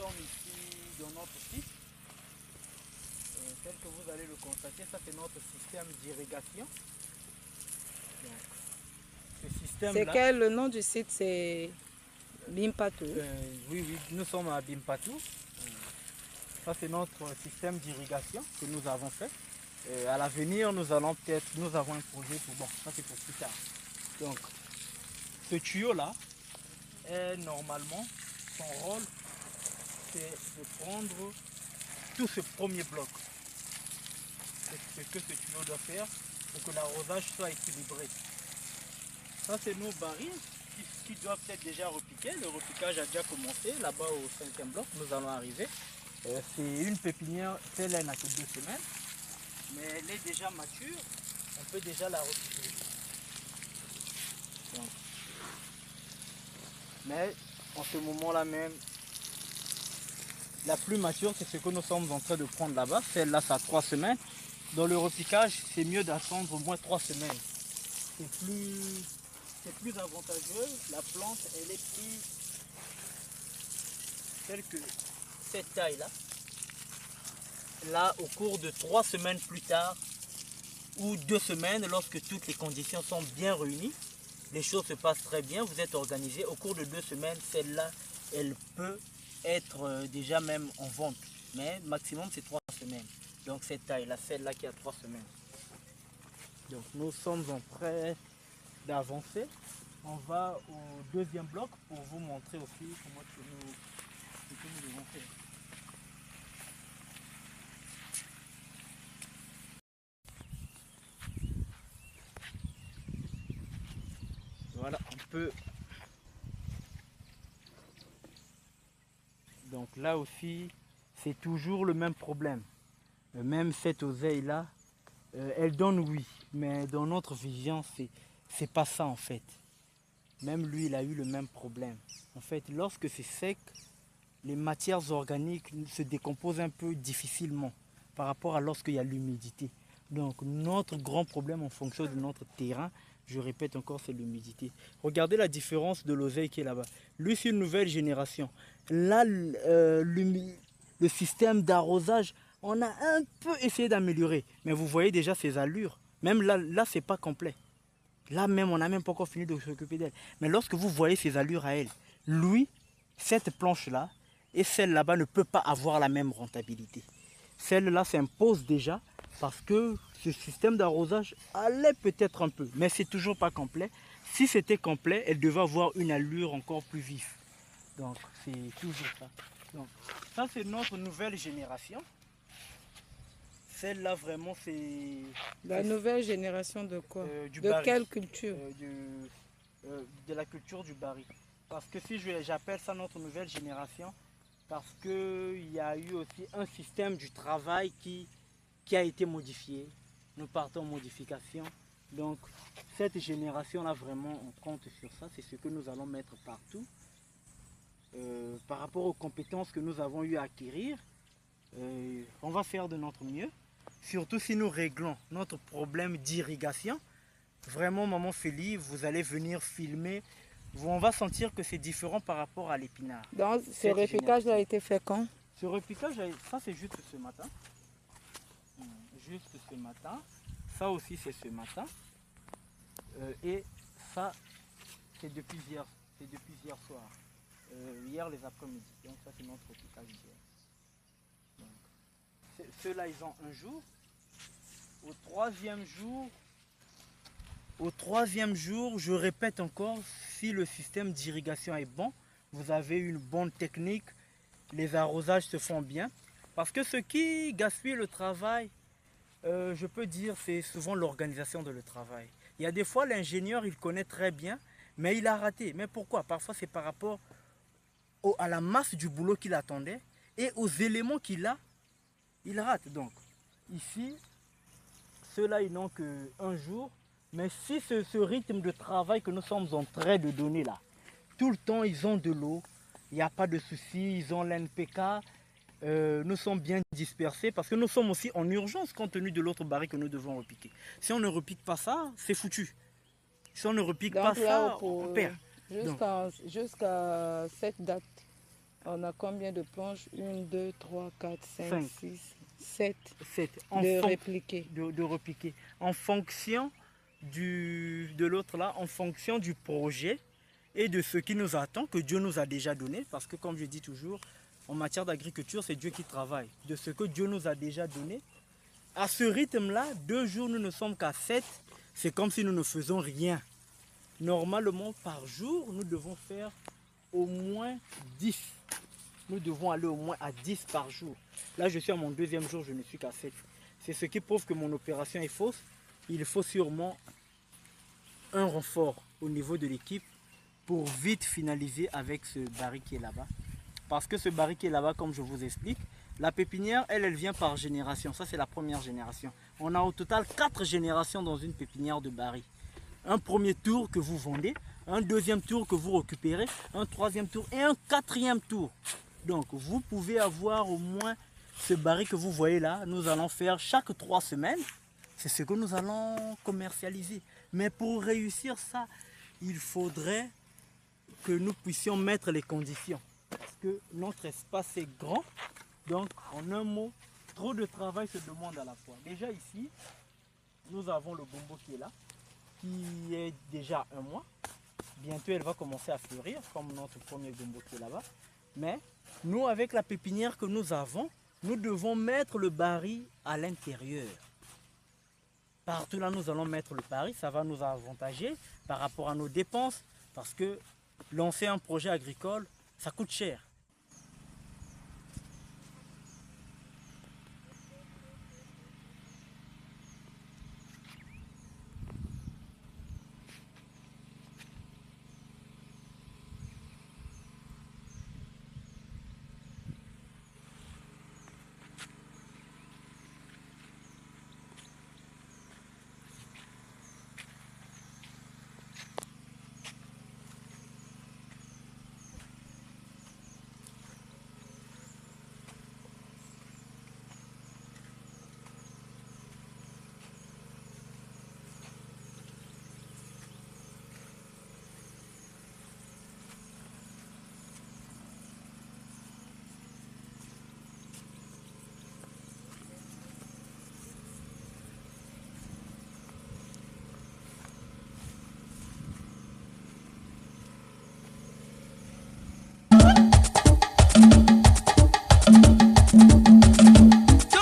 sommes ici dans notre site. Tel que vous allez le constater, ça c'est notre système d'irrigation. Ce C'est système-là, quel le nom du site? C'est Bimpatou. oui, nous sommes à Bimpatou. Ça c'est notre système d'irrigation que nous avons fait. À l'avenir, nous avons un projet pour, bon, ça c'est pour plus tard. Donc, ce tuyau-là est normalement, son rôle, c'est de prendre tout ce premier bloc. C'est ce que ce tuyau doit faire pour que l'arrosage soit équilibré. Ça, c'est nos barils qui doivent être déjà repiqués. Le repiquage a déjà commencé. Là-bas, au 5e bloc, nous allons arriver. C'est une pépinière, celle-là n'a que 2 semaines. Mais elle est déjà mature. On peut déjà la repiquer. Donc. Mais en ce moment-là même, la plus mature, c'est ce que nous sommes en train de prendre là-bas. Celle-là, ça a 3 semaines. Dans le repiquage, c'est mieux d'attendre au moins 3 semaines. C'est plus avantageux. La plante, elle est plus telle que cette taille-là. Là, au cours de 3 semaines plus tard, ou 2 semaines, lorsque toutes les conditions sont bien réunies, les choses se passent très bien, vous êtes organisé. Au cours de 2 semaines, celle-là, elle peut être déjà même en vente. Mais maximum, c'est 3 semaines. Donc cette taille-là, celle-là qui a 3 semaines. Donc nous sommes en train d'avancer. On va au 2e bloc pour vous montrer aussi comment ce que nous devons faire. Voilà, on peut. Donc là aussi, c'est toujours le même problème. Même cette oseille-là, elle donne oui, mais dans notre vision, c'est pas ça en fait. Même lui, il a eu le même problème. En fait, lorsque c'est sec, les matières organiques se décomposent un peu difficilement par rapport à lorsqu'il y a l'humidité. Donc notre grand problème en fonction de notre terrain, je répète encore, c'est l'humidité. Regardez la différence de l'oseille qui est là-bas. Lui, c'est une nouvelle génération. Là, le système d'arrosage, on a un peu essayé d'améliorer. Mais vous voyez déjà ses allures. Même là c'est pas complet. Là même, on n'a même pas encore fini de s'occuper d'elle. Mais lorsque vous voyez ses allures à elle, lui, cette planche-là et celle là-bas ne peut pas avoir la même rentabilité. Celle-là s'impose déjà parce que ce système d'arrosage allait peut-être un peu, mais c'est toujours pas complet. Si c'était complet, elle devait avoir une allure encore plus vive. Donc c'est toujours ça. Donc, ça c'est notre nouvelle génération. Celle-là vraiment c'est... La nouvelle génération de quoi? Du De baril. quelle culture? De la culture du baril. Parce que si j'appelle ça notre nouvelle génération, parce qu'il y a eu aussi un système du travail qui a été modifié. Nous partons en modification. Donc cette génération-là, vraiment, on compte sur ça. C'est ce que nous allons mettre partout. Par rapport aux compétences que nous avons eu à acquérir, on va faire de notre mieux. Surtout si nous réglons notre problème d'irrigation. Vraiment, maman Félie, vous allez venir filmer. On va sentir que c'est différent par rapport à l'épinard. Donc, ce repiquage a été fait quand? Ce repiquage, ça c'est juste ce matin. Juste ce matin. Ça aussi c'est ce matin. Et ça, c'est depuis hier soir. Hier les après-midi. Donc ça c'est notre repiquage d'hier. Ceux-là, ils ont un jour. Au troisième jour, je répète encore, si le système d'irrigation est bon, vous avez une bonne technique, les arrosages se font bien. Parce que ce qui gaspille le travail, je peux dire, c'est souvent l'organisation de le travail. Il y a des fois, l'ingénieur, il connaît très bien, mais il a raté. Mais pourquoi? Parfois, c'est par rapport à la masse du boulot qu'il attendait et aux éléments qu'il a, il rate. Donc, ici, ceux-là, ils n'ont qu'un jour. Mais si ce rythme de travail que nous sommes en train de donner là, tout le temps, ils ont de l'eau, il n'y a pas de souci, ils ont l'NPK, nous sommes bien dispersés parce que nous sommes aussi en urgence compte tenu de l'autre baril que nous devons repiquer. Si on ne repique pas ça, c'est foutu. Si on ne repique pas ça, on perd. Jusqu'à cette date, On a combien de planches? 1, 2, 3, 4, 5, Cinq. 6, 7 7 de répliquer. de repiquer. En fonction de l'autre là, en fonction du projet et de ce qui nous attend, que Dieu nous a déjà donné. Parce que comme je dis toujours, en matière d'agriculture, c'est Dieu qui travaille. De ce que Dieu nous a déjà donné. À ce rythme-là, 2 jours, nous ne sommes qu'à 7. C'est comme si nous ne faisons rien. Normalement, par jour, nous devons faire au moins 10. Nous devons aller au moins à 10 par jour. Là, je suis à mon 2e jour, je ne suis qu'à 7. C'est ce qui prouve que mon opération est fausse. Il faut sûrement un renfort au niveau de l'équipe pour vite finaliser avec ce baril qui est là-bas. Parce que ce baril qui est là-bas, comme je vous explique, la pépinière, elle vient par génération. Ça, c'est la première génération. On a au total 4 générations dans une pépinière de baril. Un premier tour que vous vendez, un deuxième tour que vous récupérez, un troisième tour et un quatrième tour. Donc, vous pouvez avoir au moins ce baril que vous voyez là. Nous allons faire chaque 3 semaines. C'est ce que nous allons commercialiser. Mais pour réussir ça, il faudrait que nous puissions mettre les conditions. Parce que notre espace est grand. Donc, en un mot, trop de travail se demande à la fois. Déjà ici, nous avons le gombo qui est là, qui est déjà 1 mois. Bientôt, elle va commencer à fleurir, comme notre premier gombo qui est là-bas. Mais nous, avec la pépinière que nous avons, nous devons mettre le baril à l'intérieur. Partout là, nous allons mettre le baril. Ça va nous avantager par rapport à nos dépenses. Parce que lancer un projet agricole, ça coûte cher.